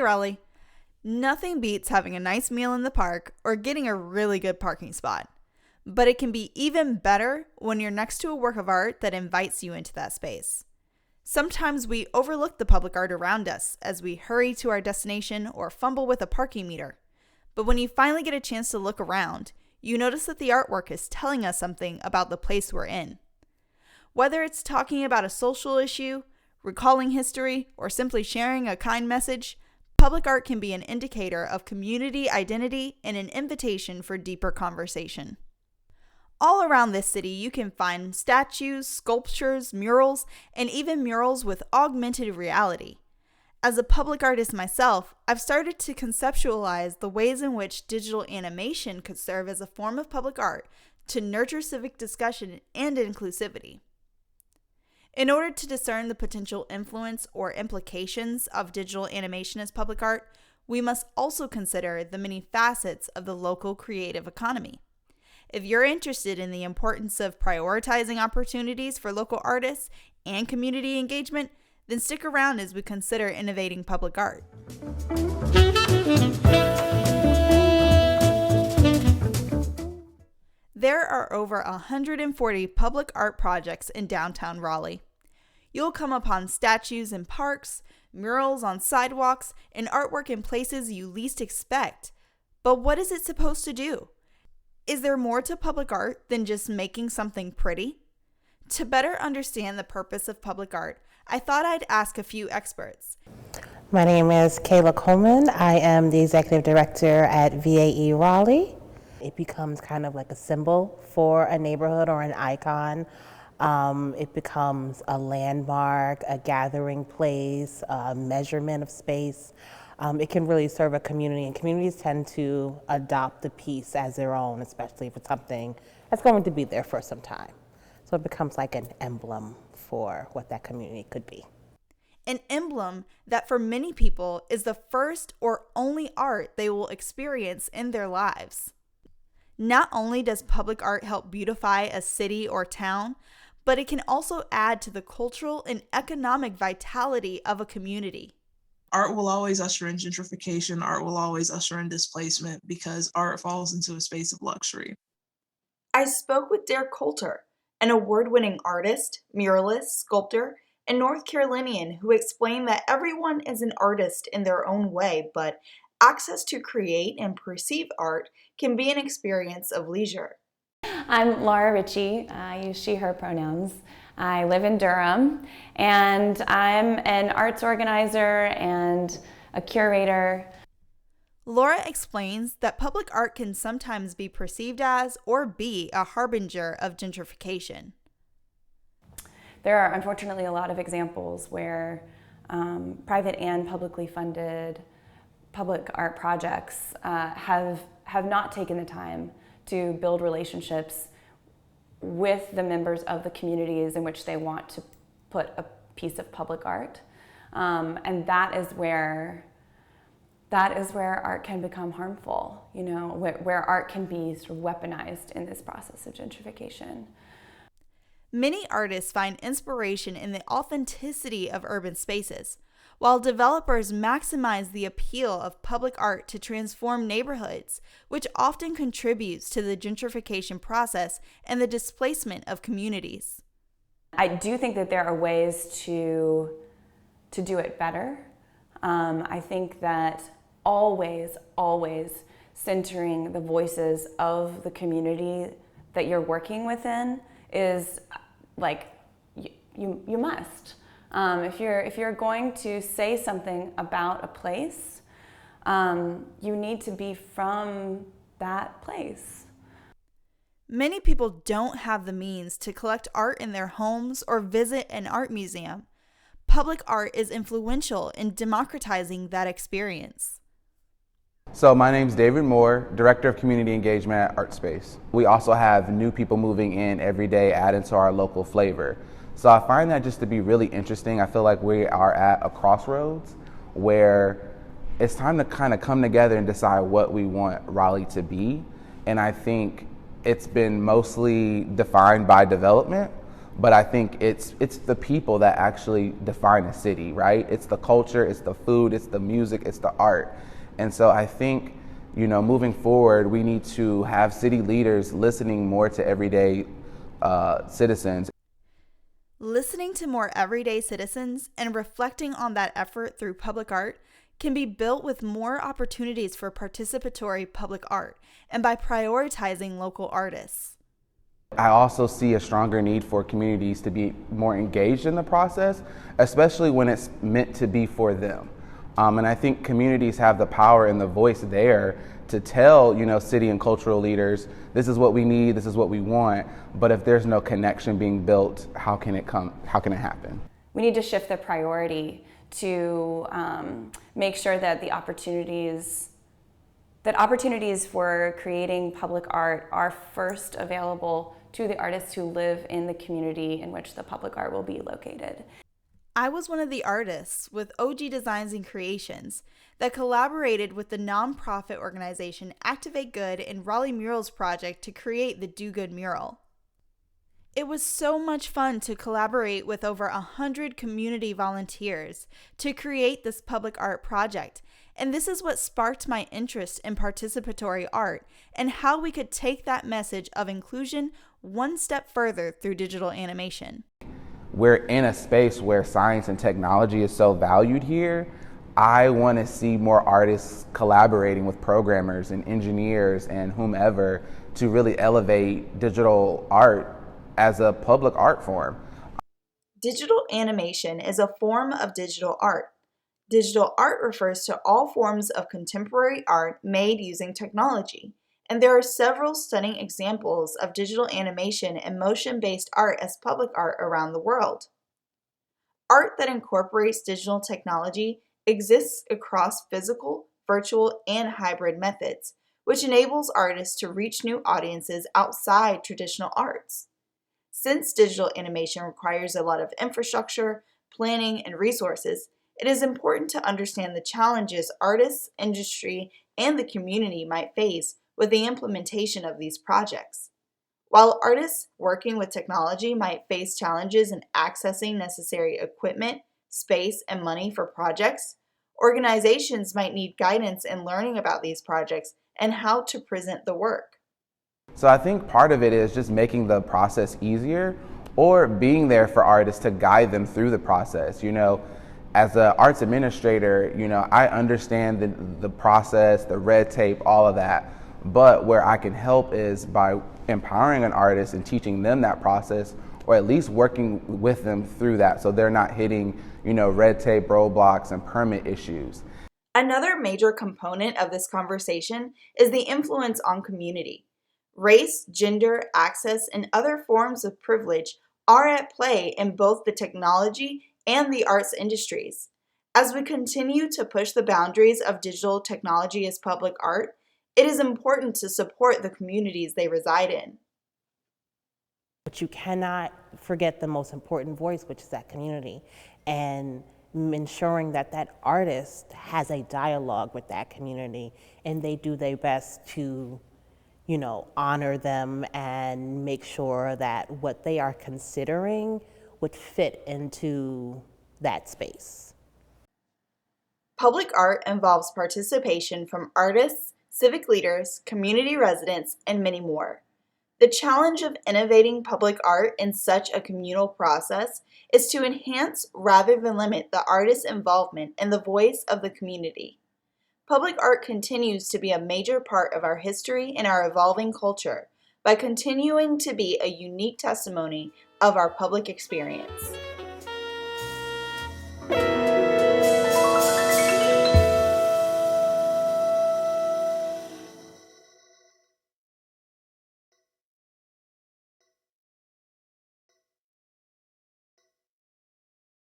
Raleigh. Nothing beats having a nice meal in the park or getting a really good parking spot. But it can be even better when you're next to a work of art that invites you into that space. Sometimes we overlook the public art around us as we hurry to our destination or fumble with a parking meter. But when you finally get a chance to look around, you notice that the artwork is telling us something about the place we're in. Whether it's talking about a social issue, recalling history, or simply sharing a kind message, public art can be an indicator of community identity and an invitation for deeper conversation. All around this city, you can find statues, sculptures, murals, and even murals with augmented reality. As a public artist myself, I've started to conceptualize the ways in which digital animation could serve as a form of public art to nurture civic discussion and inclusivity. In order to discern the potential influence or implications of digital animation as public art, we must also consider the many facets of the local creative economy. If you're interested in the importance of prioritizing opportunities for local artists and community engagement, then stick around as we consider innovating public art. There are over 140 public art projects in downtown Raleigh. You'll come upon statues in parks, murals on sidewalks, and artwork in places you least expect. But what is it supposed to do? Is there more to public art than just making something pretty? To better understand the purpose of public art, I thought I'd ask a few experts. My name is Kayla Coleman. I am the Executive Director at VAE Raleigh. It becomes kind of like a symbol for a neighborhood or an icon. It becomes a landmark, a gathering place, a measurement of space. It can really serve a community, and communities tend to adopt the piece as their own, especially if it's something that's going to be there for some time. So it becomes like an emblem for what that community could be. An emblem that for many people is the first or only art they will experience in their lives. Not only does public art help beautify a city or town, but it can also add to the cultural and economic vitality of a community. Art will always usher in gentrification. Art will always usher in displacement because art falls into a space of luxury. I spoke with Derek Coulter, an award-winning artist, muralist, sculptor, and North Carolinian who explained that everyone is an artist in their own way, but access to create and perceive art can be an experience of leisure. I'm Laura Ritchie. I use she, her pronouns. I live in Durham, and I'm an arts organizer and a curator. Laura explains that public art can sometimes be perceived as or be a harbinger of gentrification. There are unfortunately a lot of examples where private and publicly funded public art projects have not taken the time to build relationships with the members of the communities in which they want to put a piece of public art. And that is where art can become harmful, where art can be sort of weaponized in this process of gentrification. Many artists find inspiration in the authenticity of urban spaces, while developers maximize the appeal of public art to transform neighborhoods, which often contributes to the gentrification process and the displacement of communities. I do think that there are ways to do it better. I think that always centering the voices of the community that you're working within is like, you must. If you're going to say something about a place, you need to be from that place. Many people don't have the means to collect art in their homes or visit an art museum. Public art is influential in democratizing that experience. So my name's David Moore, Director of Community Engagement at ArtSpace. We also have new people moving in every day, adding to our local flavor. So I find that just to be really interesting. I feel like we are at a crossroads where it's time to kind of come together and decide what we want Raleigh to be. And I think it's been mostly defined by development, but I think it's the people that actually define a city, right? It's the culture, it's the food, it's the music, it's the art. And so I think, moving forward, we need to have city leaders listening more to everyday citizens. Listening to more everyday citizens and reflecting on that effort through public art can be built with more opportunities for participatory public art and by prioritizing local artists. I also see a stronger need for communities to be more engaged in the process, especially when it's meant to be for them. And I think communities have the power and the voice there to tell, city and cultural leaders, this is what we need, this is what we want. But if there's no connection being built, how can it happen? We need to shift the priority to make sure that opportunities for creating public art are first available to the artists who live in the community in which the public art will be located. I was one of the artists with OG Designs and Creations that collaborated with the nonprofit organization Activate Good and Raleigh Murals Project to create the Do Good mural. It was so much fun to collaborate with over 100 community volunteers to create this public art project, and this is what sparked my interest in participatory art and how we could take that message of inclusion one step further through digital animation. We're in a space where science and technology is so valued here. I want to see more artists collaborating with programmers and engineers and whomever to really elevate digital art as a public art form. Digital animation is a form of digital art. Digital art refers to all forms of contemporary art made using technology, and there are several stunning examples of digital animation and motion-based art as public art around the world. Art that incorporates digital technology exists across physical, virtual, and hybrid methods, which enables artists to reach new audiences outside traditional arts. Since digital animation requires a lot of infrastructure, planning, and resources, it is important to understand the challenges artists, industry, and the community might face with the implementation of these projects. While artists working with technology might face challenges in accessing necessary equipment, space, and money for projects, organizations might need guidance in learning about these projects and how to present the work. So I think part of it is just making the process easier or being there for artists to guide them through the process. As an arts administrator, I understand the process, the red tape, all of that. But where I can help is by empowering an artist and teaching them that process, or at least working with them through that so they're not hitting, red tape, roadblocks, and permit issues. Another major component of this conversation is the influence on community. Race, gender, access, and other forms of privilege are at play in both the technology and the arts industries. As we continue to push the boundaries of digital technology as public art, it is important to support the communities they reside in. But you cannot forget the most important voice, which is that community, and ensuring that artist has a dialogue with that community and they do their best to honor them and make sure that what they are considering would fit into that space. Public art involves participation from artists, civic leaders, community residents, and many more. The challenge of innovating public art in such a communal process is to enhance rather than limit the artist's involvement in the voice of the community. Public art continues to be a major part of our history and our evolving culture by continuing to be a unique testimony of our public experience.